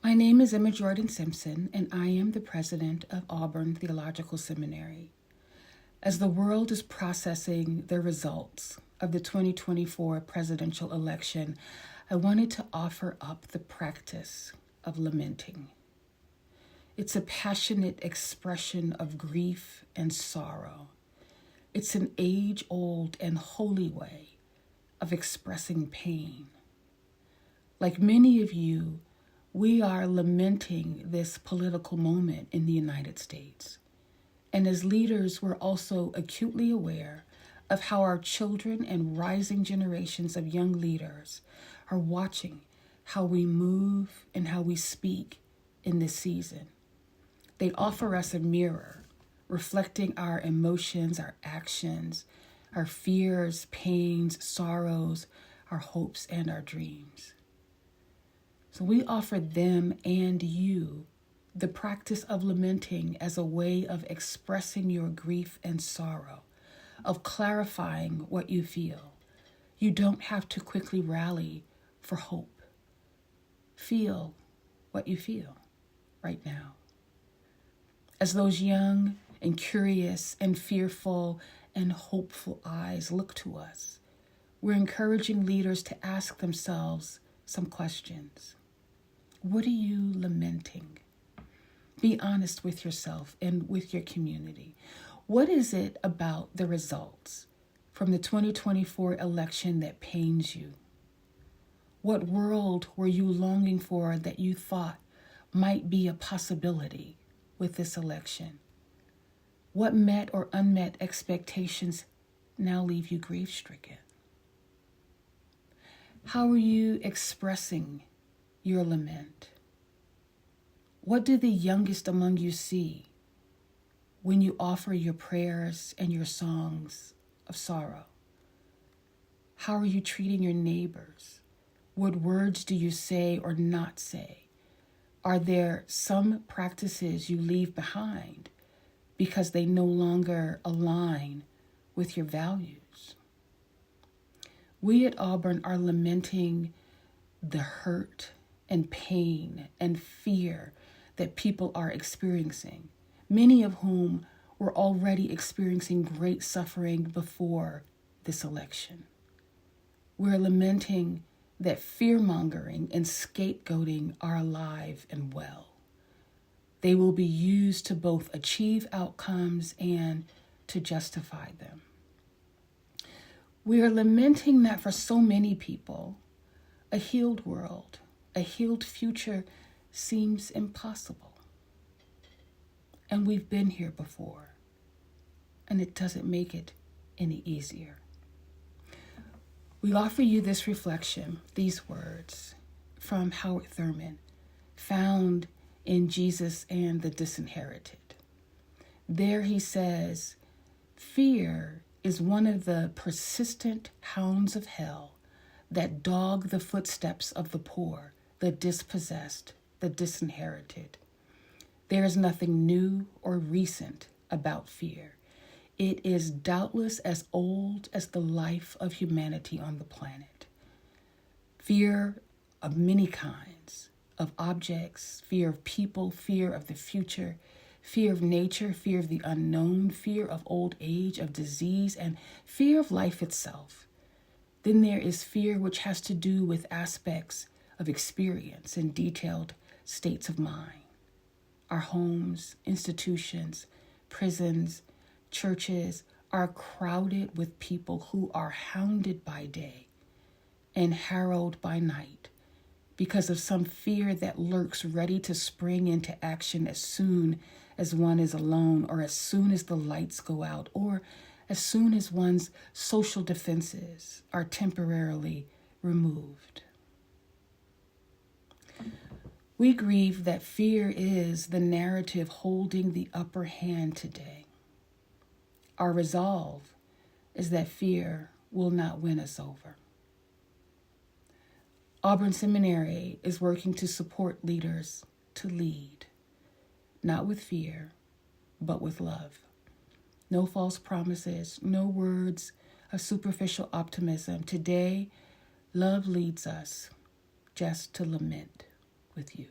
My name is Jordan-Simpson, and I am the president of Auburn Theological Seminary. As the world is processing the results of the 2024 presidential election, I wanted to offer up the practice of lamenting. It's a passionate expression of grief and sorrow. It's an age-old and holy way of expressing pain. Like many of you, we are lamenting this political moment in the United States. And as leaders, we're also acutely aware of how our children and rising generations of young leaders are watching how we move and how we speak in this season. They offer us a mirror, reflecting our emotions, our actions, our fears, pains, sorrows, our hopes, and our dreams. So we offer them and you the practice of lamenting as a way of expressing your grief and sorrow, of clarifying what you feel. You don't have to quickly rally for hope. Feel what you feel right now. As those young and curious and fearful and hopeful eyes look to us, we're encouraging leaders to ask themselves some questions. What are you lamenting? Be honest with yourself and with your community. What is it about the results from the 2024 election that pains you? What world were you longing for that you thought might be a possibility with this election? What met or unmet expectations now leave you grief-stricken? How are you expressing your lament? What do the youngest among you see when you offer your prayers and your songs of sorrow? How are you treating your neighbors? What words do you say or not say? Are there some practices you leave behind because they no longer align with your values? We at Auburn are lamenting the hurt and pain and fear that people are experiencing, many of whom were already experiencing great suffering before this election. We're lamenting that fear-mongering and scapegoating are alive and well. They will be used to both achieve outcomes and to justify them. We are lamenting that for so many people, a healed world, a healed future seems impossible. And we've been here before, and it doesn't make it any easier. We offer you this reflection, these words from Howard Thurman, found in Jesus and the Disinherited. There he says, "Fear is one of the persistent hounds of hell that dog the footsteps of the poor, the dispossessed, the disinherited. There is nothing new or recent about fear. It is doubtless as old as the life of humanity on the planet. Fear of many kinds, of objects, fear of people, fear of the future, fear of nature, fear of the unknown, fear of old age, of disease, and fear of life itself. Then there is fear which has to do with aspects of experience and detailed states of mind. Our homes, institutions, prisons, churches are crowded with people who are hounded by day and harrowed by night because of some fear that lurks ready to spring into action as soon as one is alone, or as soon as the lights go out, or as soon as one's social defenses are temporarily removed. We grieve that fear is the narrative holding the upper hand today. Our resolve is that fear will not win us over. Auburn Seminary is working to support leaders to lead, not with fear, but with love. No false promises, no words of superficial optimism. Today, love leads us just to lament with you.